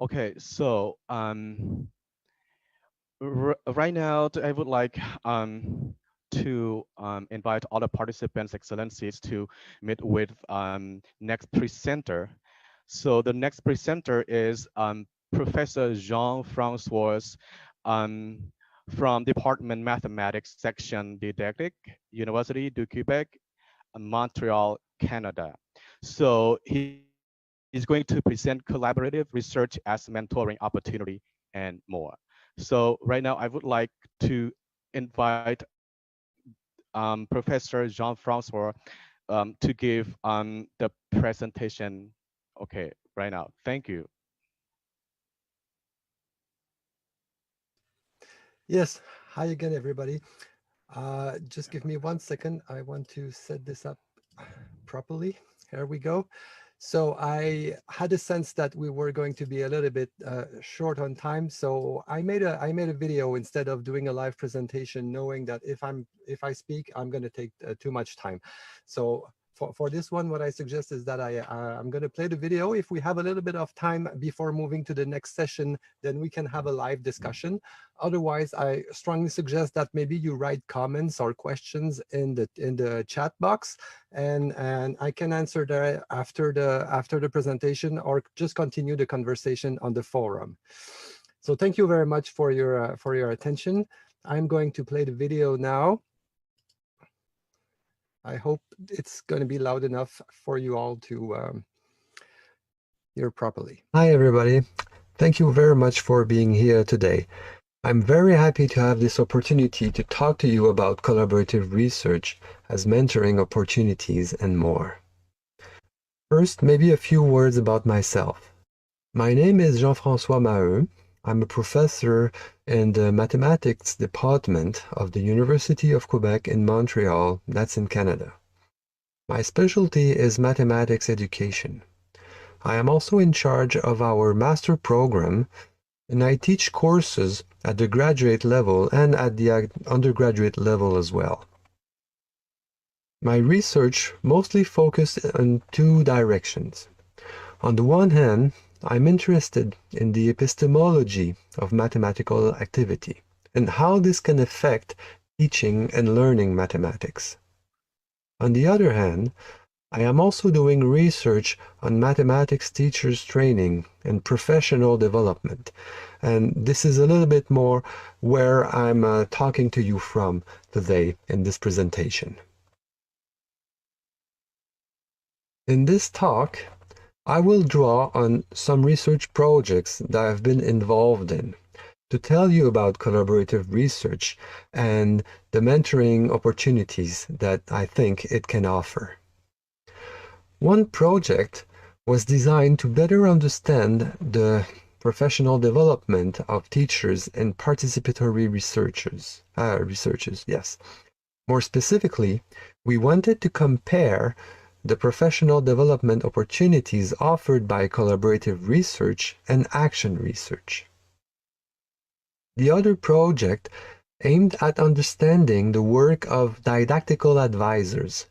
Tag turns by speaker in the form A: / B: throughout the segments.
A: Okay, so right now, I would like to invite all the participants, excellencies, to meet with next presenter. So the next presenter is Professor Jean-François um, from Department Mathematics Section Didactic, University du Québec, Montreal, Canada. So he's going to present collaborative research as mentoring opportunity and more. So right now, I would like to invite Professor Jean-François to give the presentation. Okay, right now. Thank you.
B: Yes, hi again, everybody. Just give me 1 second. I want to set this up properly. Here we go. So I had a sense that we were going to be a little bit short on time. So I made a video instead of doing a live presentation, knowing that if I speak, I'm going to take too much time. So for this one, what I suggest is that I'm going to play the video. If we have a little bit of time before moving to the next session, then we can have a live discussion. Otherwise, I strongly suggest that maybe you write comments or questions in the chat box, and I can answer that after the presentation, or just continue the conversation on the forum. So thank you very much for your attention. I'm going to play the video now. I hope it's going to be loud enough for you all to hear properly. Hi, everybody. Thank you very much for being here today. I'm very happy to have this opportunity to talk to you about collaborative research as mentoring opportunities and more. First, maybe a few words about myself. My name is Jean-François Maheu. I'm a professor in the mathematics department of the University of Quebec in Montreal, that's in Canada. My specialty is mathematics education. I am also in charge of our master program, and I teach courses at the graduate level and at the undergraduate level as well. My research mostly focused on two directions. On the one hand, I'm interested in the epistemology of mathematical activity and how this can affect teaching and learning mathematics. On the other hand, I am also doing research on mathematics teachers training and professional development. And this is a little bit more where I'm talking to you from today in this presentation. In this talk, I will draw on some research projects that I've been involved in to tell you about collaborative research and the mentoring opportunities that I think it can offer. One project was designed to better understand the professional development of teachers and participatory researchers. Yes. More specifically, we wanted to compare the professional development opportunities offered by collaborative research and action research. The other project aimed at understanding the work of didactical advisors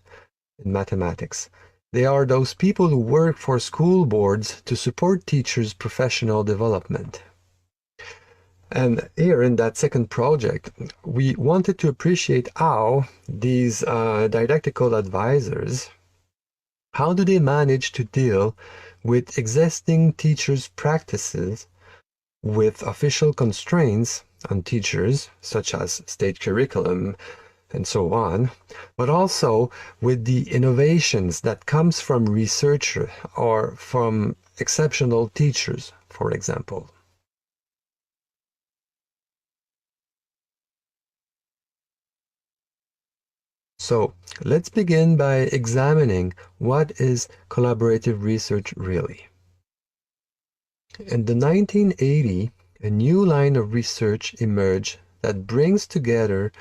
B: in mathematics. They are those people who work for school boards to support teachers' professional development. And here in that second project, we wanted to appreciate how these didactical advisors, how do they manage to deal with existing teachers' practices with official constraints on teachers, such as state curriculum, and so on, but also with the innovations that comes from research or from exceptional teachers, for example. So let's begin by examining what is collaborative research really. In the 1980s, a new line of research emerged that brings together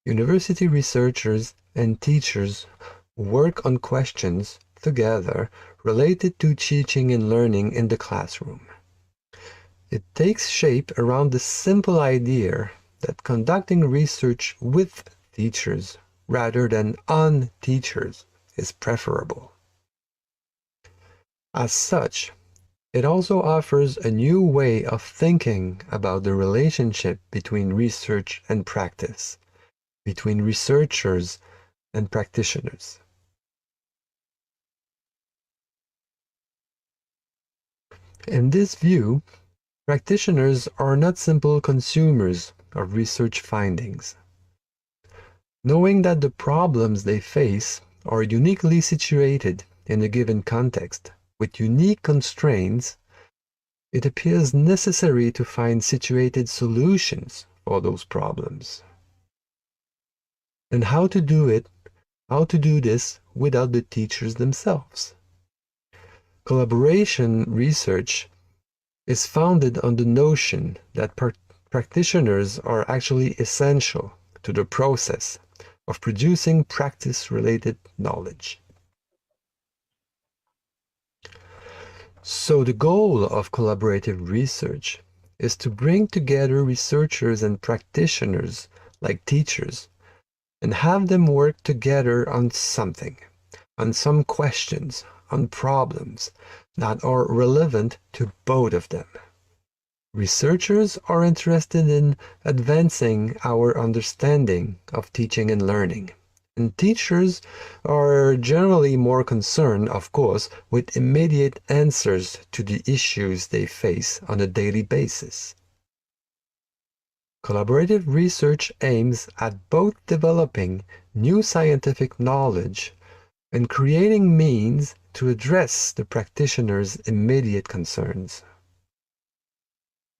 B: university researchers and teachers work on questions together related to teaching and learning in the classroom. It takes shape around the simple idea that conducting research with teachers rather than on teachers is preferable. As such, It also offers a new way of thinking about the relationship between research and practice, between researchers and practitioners. In this view, practitioners are not simple consumers of research findings. Knowing that the problems they face are uniquely situated in a given context, with unique constraints, it appears necessary to find situated solutions for those problems. And how to do this without the teachers themselves. Collaboration research is founded on the notion that practitioners are actually essential to the process of producing practice-related knowledge. So the goal of collaborative research is to bring together researchers and practitioners, like teachers, and have them work together on something, on some questions, on problems that are relevant to both of them. Researchers are interested in advancing our understanding of teaching and learning. And teachers are generally more concerned, of course, with immediate answers to the issues they face on a daily basis. Collaborative research aims at both developing new scientific knowledge and creating means to address the practitioner's immediate concerns.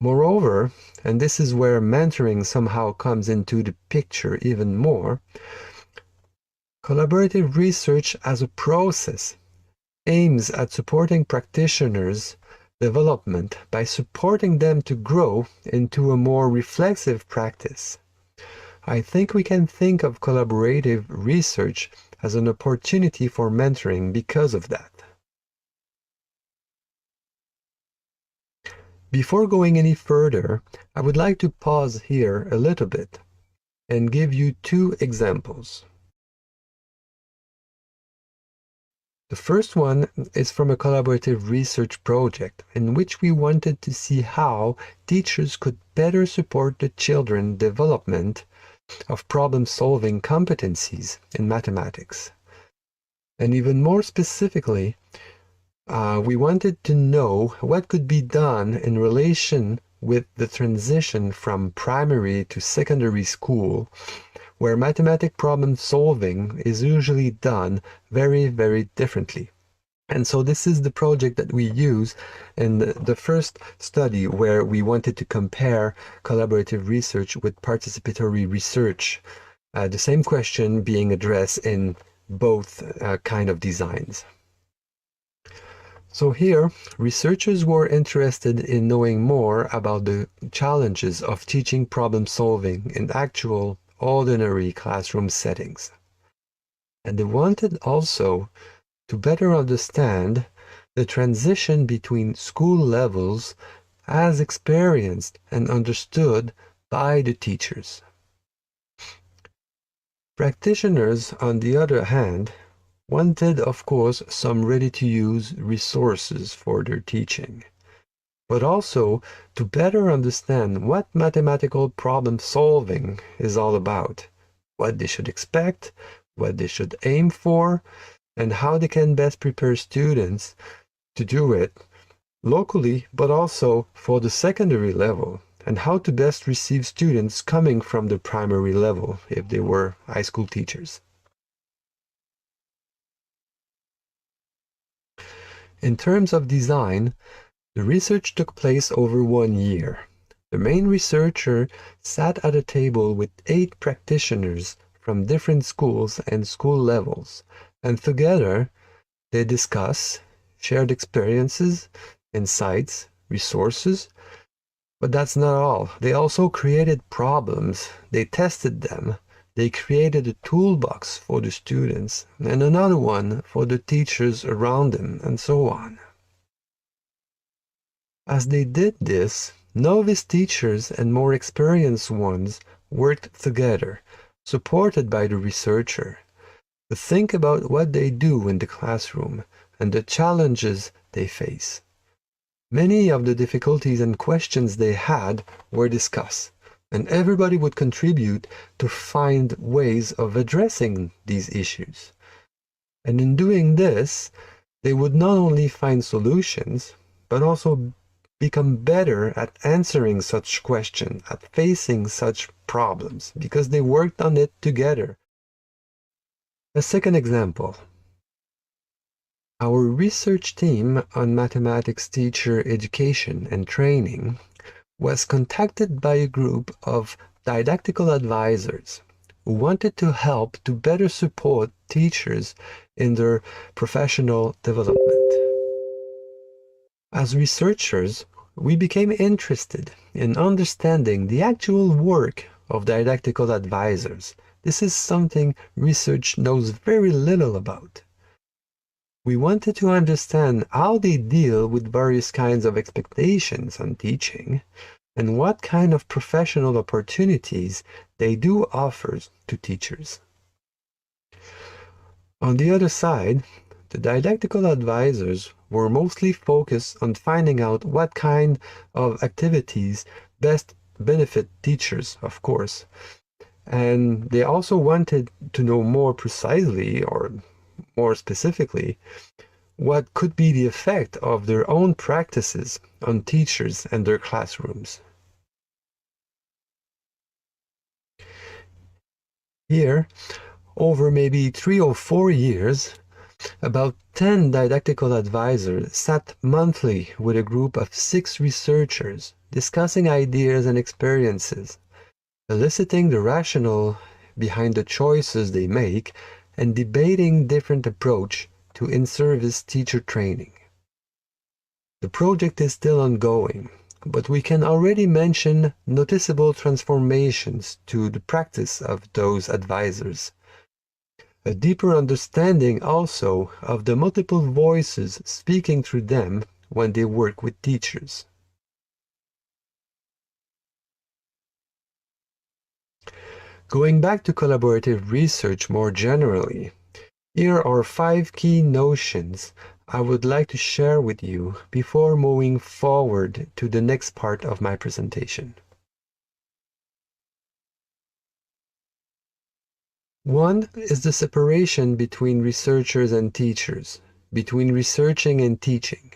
B: Moreover, and this is where mentoring somehow comes into the picture even more, collaborative research as a process aims at supporting practitioners' development by supporting them to grow into a more reflexive practice. I think we can think of collaborative research as an opportunity for mentoring because of that. Before going any further, I would like to pause here a little bit and give you two examples. The first one is from a collaborative research project in which we wanted to see how teachers could better support the children's development of problem-solving competencies in mathematics. And even more specifically, we wanted to know what could be done in relation with the transition from primary to secondary school, where mathematical problem solving is usually done very, very differently. And so this is the project that we use in the first study where we wanted to compare collaborative research with participatory research, the same question being addressed in both kind of designs. So here, researchers were interested in knowing more about the challenges of teaching problem solving in actual ordinary classroom settings. And they wanted also to better understand the transition between school levels as experienced and understood by the teachers. Practitioners, on the other hand, wanted, of course, some ready-to-use resources for their teaching, but also to better understand what mathematical problem solving is all about, what they should expect, what they should aim for, and how they can best prepare students to do it locally, but also for the secondary level, and how to best receive students coming from the primary level if they were high school teachers. In terms of design, the research took place over 1 year. The main researcher sat at a table with 8 practitioners from different schools and school levels, and together they discuss shared experiences, insights, resources. But that's not all. They also created problems. They tested them. They created a toolbox for the students and another one for the teachers around them, and so on. As they did this, novice teachers and more experienced ones worked together, supported by the researcher, to think about what they do in the classroom and the challenges they face. Many of the difficulties and questions they had were discussed, and everybody would contribute to find ways of addressing these issues. And in doing this, they would not only find solutions, but also become better at answering such questions, at facing such problems, because they worked on it together. A second example. Our research team on mathematics teacher education and training was contacted by a group of didactical advisors who wanted to help to better support teachers in their professional development. As researchers, we became interested in understanding the actual work of didactical advisors. This is something research knows very little about. We wanted to understand how they deal with various kinds of expectations on teaching and what kind of professional opportunities they do offer to teachers. On the other side, the didactical advisors were mostly focused on finding out what kind of activities best benefit teachers, of course. And they also wanted to know more precisely, or more specifically, what could be the effect of their own practices on teachers and their classrooms. Here, over maybe 3 or 4 years, about 10 didactical advisors sat monthly with a group of 6 researchers, discussing ideas and experiences, eliciting the rationale behind the choices they make, and debating different approaches to in-service teacher training. The project is still ongoing, but we can already mention noticeable transformations to the practice of those advisors. A deeper understanding also of the multiple voices speaking through them when they work with teachers. Going back to collaborative research more generally, here are 5 key notions I would like to share with you before moving forward to the next part of my presentation. One is the separation between researchers and teachers, between researching and teaching.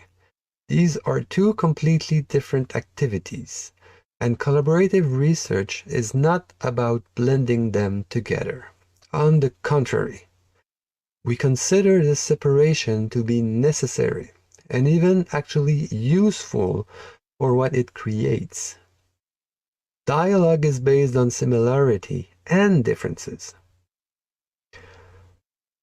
B: These are 2 completely different activities, and collaborative research is not about blending them together. On the contrary, we consider this separation to be necessary and even actually useful for what it creates. Dialogue is based on similarity and differences.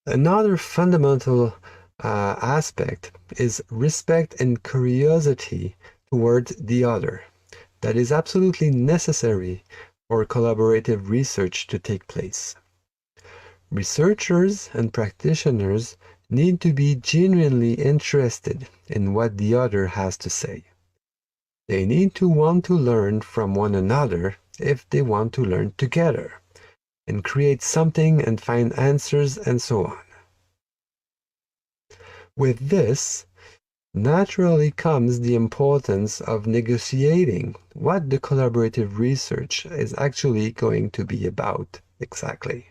B: Another fundamental aspect is respect and curiosity towards the other. That is absolutely necessary for collaborative research to take place. Researchers and practitioners need to be genuinely interested in what the other has to say. They need to want to learn from one another if they want to learn together, and create something and find answers and so on. With this, naturally comes the importance of negotiating what the collaborative research is actually going to be about exactly.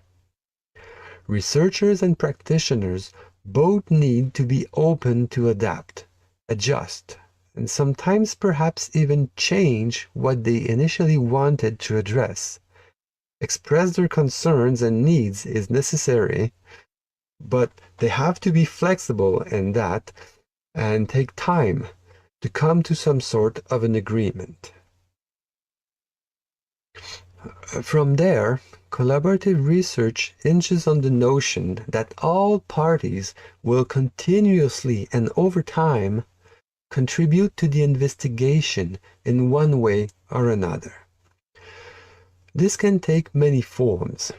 B: Researchers and practitioners both need to be open to adapt, adjust, and sometimes perhaps even change what they initially wanted to address. Express their concerns and needs is necessary, but they have to be flexible in that and take time to come to some sort of an agreement. From there, collaborative research hinges on the notion that all parties will continuously and over time contribute to the investigation in one way or another. This can take many forms.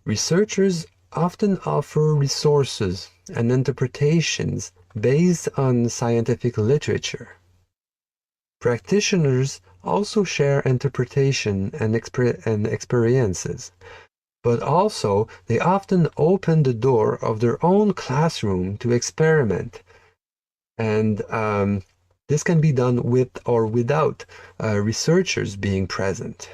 B: Researchers often offer resources and interpretations based on scientific literature. Practitioners also share interpretation and experiences, but also they often open the door of their own classroom to experiment and This can be done with or without researchers being present.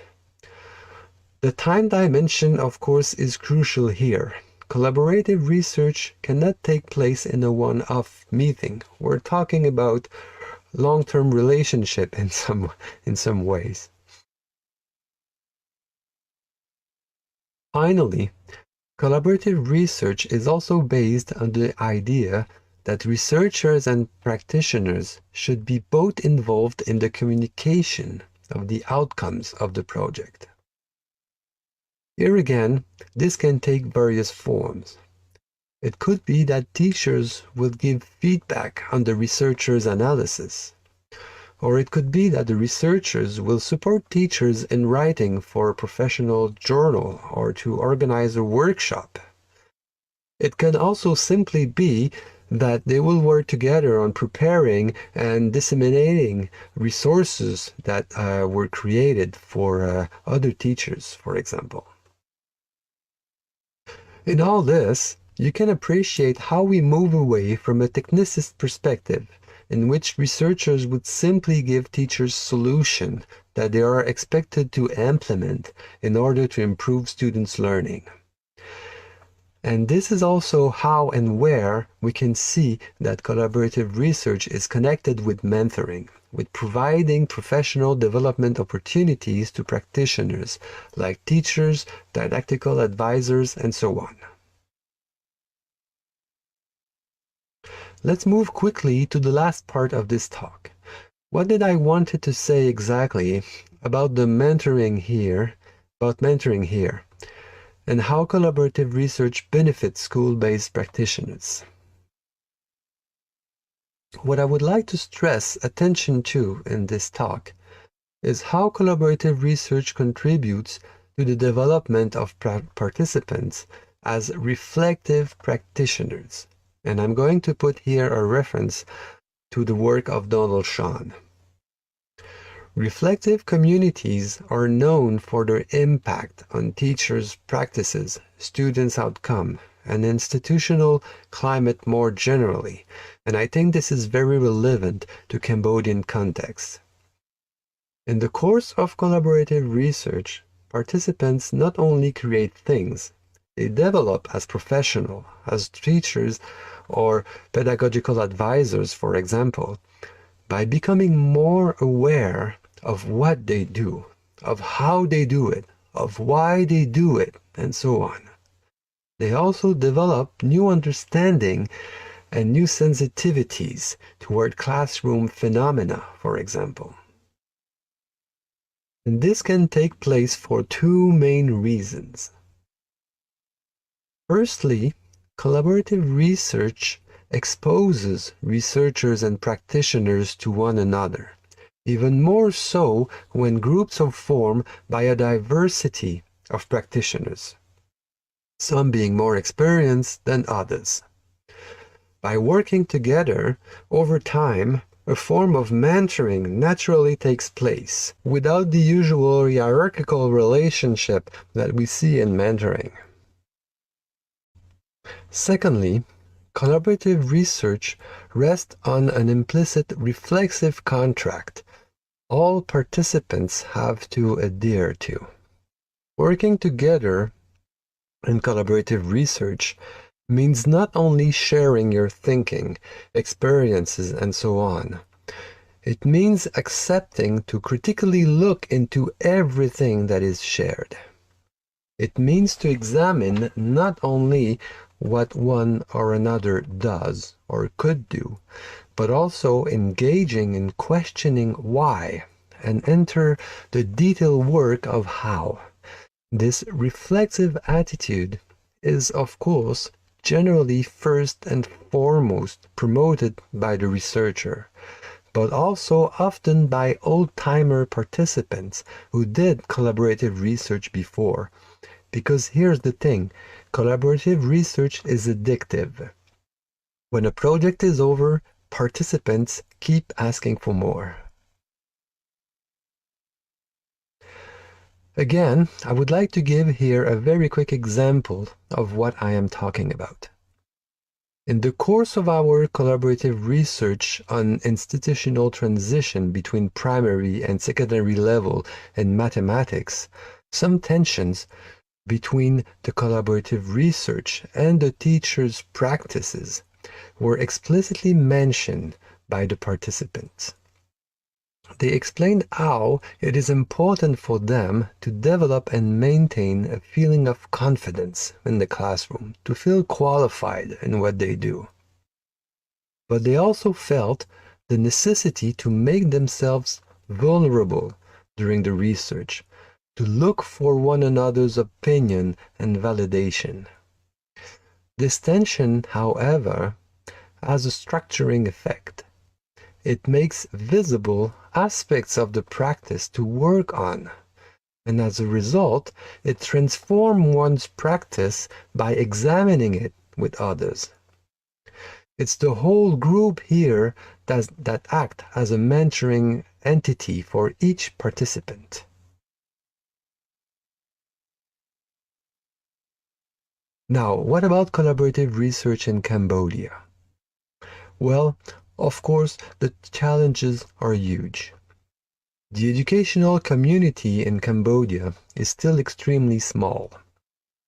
B: The time dimension, of course, is crucial here. Collaborative research cannot take place in a one-off meeting. We're talking about long-term relationship in some ways. Finally, collaborative research is also based on the idea that researchers and practitioners should be both involved in the communication of the outcomes of the project. Here again, this can take various forms. It could be that teachers will give feedback on the researcher's analysis, or it could be that the researchers will support teachers in writing for a professional journal or to organize a workshop. It can also simply be that they will work together on preparing and disseminating resources that were created for other teachers, for example. In all this, you can appreciate how we move away from a technicist perspective in which researchers would simply give teachers solutions that they are expected to implement in order to improve students' learning. And this is also how and where we can see that collaborative research is connected with mentoring, with providing professional development opportunities to practitioners like teachers, didactical advisors, and so on. Let's move quickly to the last part of this talk. What did I wanted to say exactly about mentoring here, and how collaborative research benefits school-based practitioners? What I would like to stress attention to in this talk is how collaborative research contributes to the development of participants as reflective practitioners. And I'm going to put here a reference to the work of Donald Shawn. Reflective communities are known for their impact on teachers' practices, students' outcome, and institutional climate more generally, and I think this is very relevant to Cambodian context. In the course of collaborative research, participants not only create things, they develop as professionals, as teachers or pedagogical advisors, for example, by becoming more aware of what they do, of how they do it, of why they do it, and so on. They also develop new understanding and new sensitivities toward classroom phenomena, for example. And this can take place for two main reasons. Firstly, collaborative research exposes researchers and practitioners to one another, even more so when groups are formed by a diversity of practitioners, some being more experienced than others. By working together over time, a form of mentoring naturally takes place without the usual hierarchical relationship that we see in mentoring. Secondly, collaborative research rests on an implicit reflexive contract all participants have to adhere to. Working together in collaborative research means not only sharing your thinking, experiences, and so on. It means accepting to critically look into everything that is shared. It means to examine not only what one or another does or could do, but also engaging in questioning why and enter the detailed work of how. This reflexive attitude is, of course, generally first and foremost promoted by the researcher, but also often by old-timer participants who did collaborative research before. Because here's the thing, collaborative research is addictive. When a project is over, participants keep asking for more. Again, I would like to give here a very quick example of what I am talking about. In the course of our collaborative research on institutional transition between primary and secondary level in mathematics, some tensions between the collaborative research and the teacher's practices were explicitly mentioned by the participants. They explained how it is important for them to develop and maintain a feeling of confidence in the classroom, to feel qualified in what they do. But they also felt the necessity to make themselves vulnerable during the research, to look for one another's opinion and validation. This tension, however, has a structuring effect. It makes visible aspects of the practice to work on, and as a result, it transforms one's practice by examining it with others. It's the whole group here that act as a mentoring entity for each participant. Now, what about collaborative research in Cambodia? Well, of course, the challenges are huge. The educational community in Cambodia is still extremely small,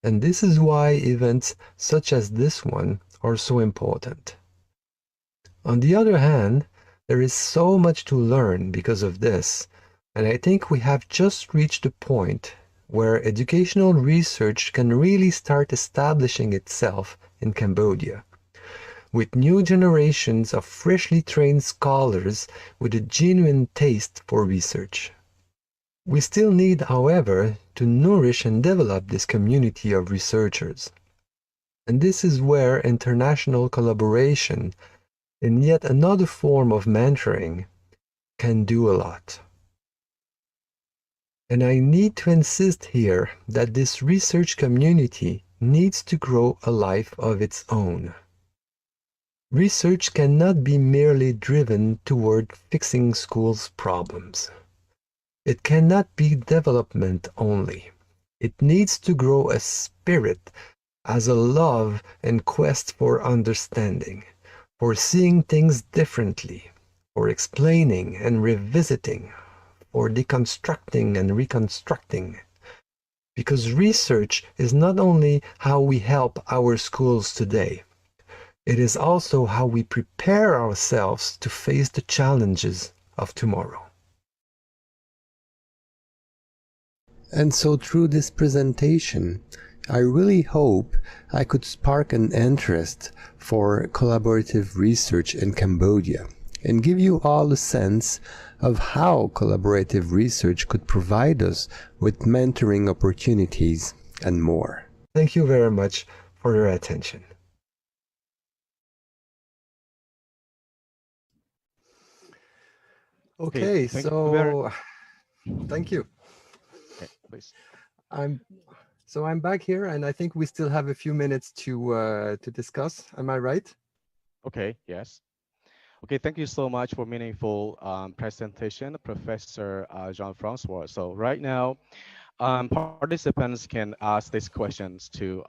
B: and this is why events such as this one are so important. On the other hand, there is so much to learn because of this, and I think we have just reached a point where educational research can really start establishing itself in Cambodia, with new generations of freshly trained scholars with a genuine taste for research. We still need, however, to nourish and develop this community of researchers. And this is where international collaboration, in yet another form of mentoring, can do a lot. And I need to insist here that this research community needs to grow a life of its own. Research cannot be merely driven toward fixing schools' problems. It cannot be development only. It needs to grow a spirit as a love and quest for understanding, for seeing things differently, for explaining and revisiting, or deconstructing and reconstructing. Because research is not only how we help our schools today, it is also how we prepare ourselves to face the challenges of tomorrow. And so through this presentation, I really hope I could spark an interest for collaborative research in Cambodia and give you all a sense of how collaborative research could provide us with mentoring opportunities and more. Thank you very much for your attention. Okay,
A: thank
B: so thank you.
A: Okay, please.
B: I'm back here, and I think we still have a few minutes to discuss. Am I right?
A: Okay, yes. Okay, thank you so much for meaningful presentation, Professor Jean-Francois. So right now, participants can ask these questions to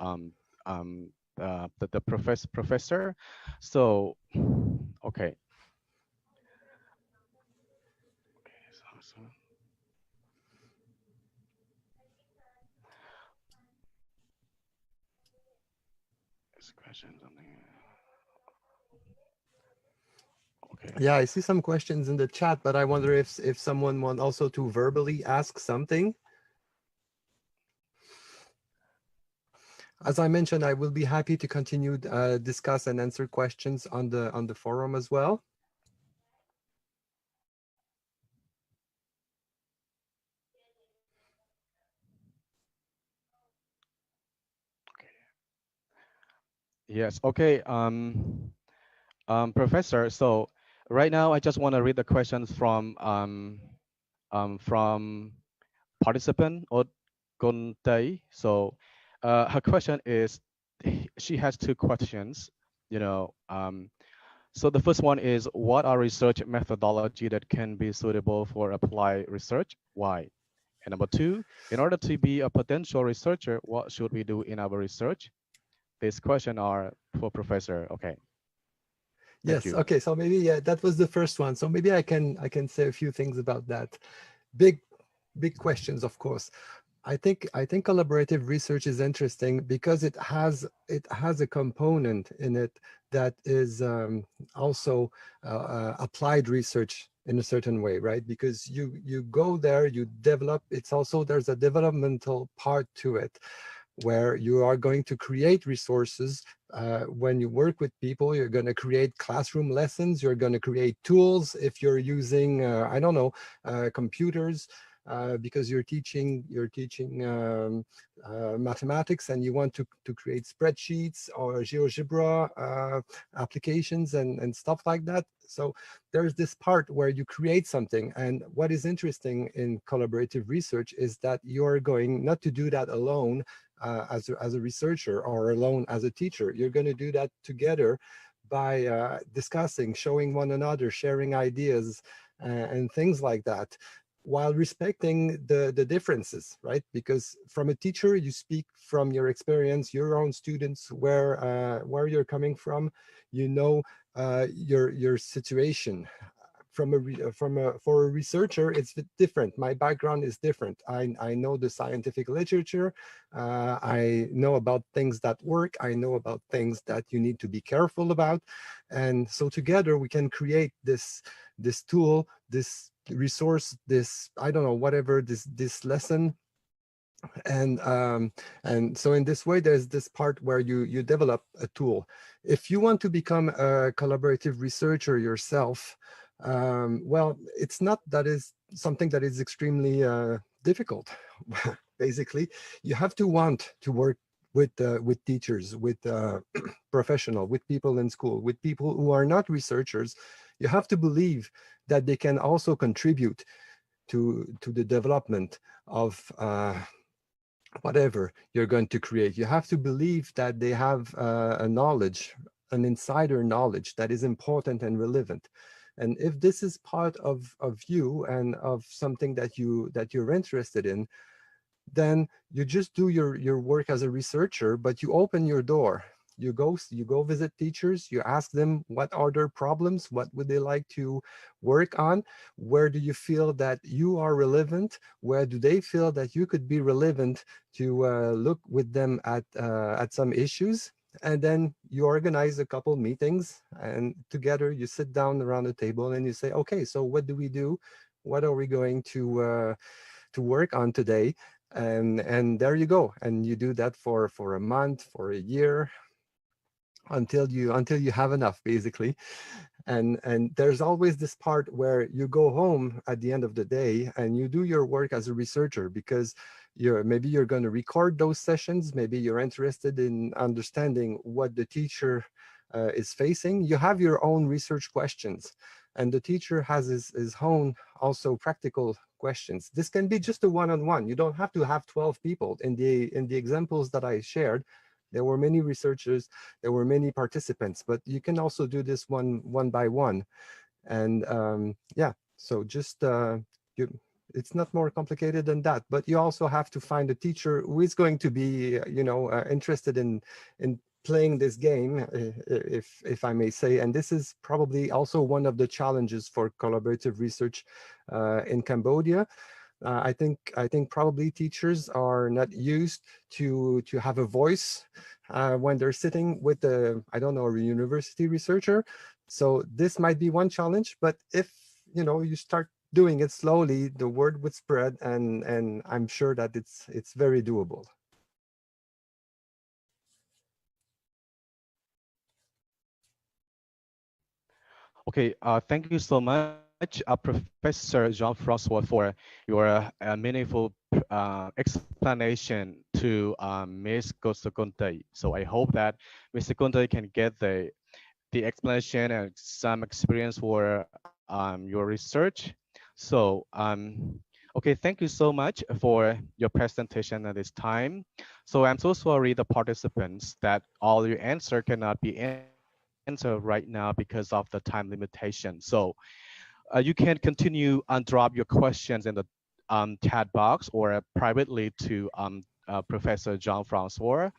A: the professor. So, okay. So, this question, something. Okay.
B: Yeah, I see some questions in the chat, but I wonder if someone want also to verbally ask something. As I mentioned, I will be happy to continue discuss and answer questions on the forum as well.
A: Yes. Okay. Professor. So right now, I just want to read the questions from participant or Gontai. So her question is, she has two questions. You know, so the first one is, what are research methodology that can be suitable for applied research? Why? And number two, in order to be a potential researcher, what should we do in our research? This question are for Professor. Okay, thank
B: Yes.
A: you.
B: Okay. So maybe yeah, that was the first one. So maybe I can say a few things about that. Big big questions, of course. I think collaborative research is interesting because it has a component in it that is also applied research in a certain way, right? Because you go there, you develop. It's also there's a developmental part to it where you are going to create resources. When you work with people, you're going to create classroom lessons, you're going to create tools. If you're using, I don't know, computers, because you're teaching mathematics and you want to create spreadsheets or GeoGebra applications and stuff like that. So there's this part where you create something. And what is interesting in collaborative research is that you're going not to do that alone as a researcher or alone as a teacher. You're going to do that together by discussing, showing one another, sharing ideas, and things like that, while respecting the differences, right? Because from a teacher, you speak from your experience, your own students, where you're coming from, you know, your situation. For a researcher, it's different. My background is different. I know the scientific literature. I know about things that work. I know about things that you need to be careful about. And so together we can create this tool, this resource, this, I don't know, whatever, this lesson. And so in this way, there's this part where you develop a tool. If you want to become a collaborative researcher yourself, well, it's not that is something that is extremely difficult. Basically, you have to want to work with teachers, with professional, with people in school, with people who are not researchers. You have to believe that they can also contribute to the development of whatever you're going to create. You have to believe that they have a knowledge, an insider knowledge that is important and relevant. And if this is part of you and of something that you're interested in, then you just do your work as a researcher, but you open your door. You go visit teachers, you ask them what are their problems, what would they like to work on, where do you feel that you are relevant, where do they feel that you could be relevant to look with them at some issues. And then you organize a couple meetings, and together you sit down around the table and you say, okay, so what do we do? What are we going to work on today? And there you go, and you do that for a month, for a year, until you have enough, basically. And there's always this part where you go home at the end of the day and you do your work as a researcher, because maybe you're going to record those sessions, maybe you're interested in understanding what the teacher is facing. You have your own research questions, and the teacher has his own also practical questions. This can be just a one-on-one. You don't have to have 12 people. In the examples that I shared, there were many researchers, there were many participants, but you can also do this one by one. And yeah, so just you, it's not more complicated than that. But you also have to find a teacher who is going to be, interested in playing this game, if I may say. And this is probably also one of the challenges for collaborative research in Cambodia. I think probably teachers are not used to have a voice when they're sitting with I don't know, a university researcher. So this might be one challenge, but if you start doing it slowly, the word would spread, and I'm sure that it's very doable.
A: Okay, thank you so much, Professor Jean-Francois, for your meaningful explanation to Ms. Gosakonte. So I hope that Mr. Conte can get the explanation and some experience for your research. So okay, thank you so much for your presentation at this time. So I'm so sorry, the participants, that all your answer cannot be answered right now because of the time limitation. So you can continue and drop your questions in the chat box or privately to Professor Jean-Francois.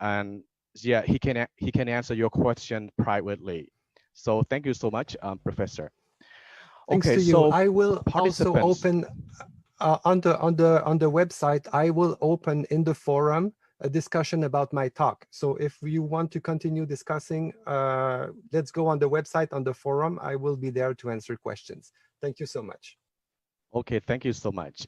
A: And yeah, he can answer your question privately. So thank you so much, Professor.
B: Thanks
A: Okay,
B: to you.
A: so
B: I will also
A: participants.
B: open on the website. I will open in the forum a discussion about my talk. So if you want to continue discussing, let's go on the website on the forum. I will be there to answer questions. Thank you so much.
A: Okay, thank you so much.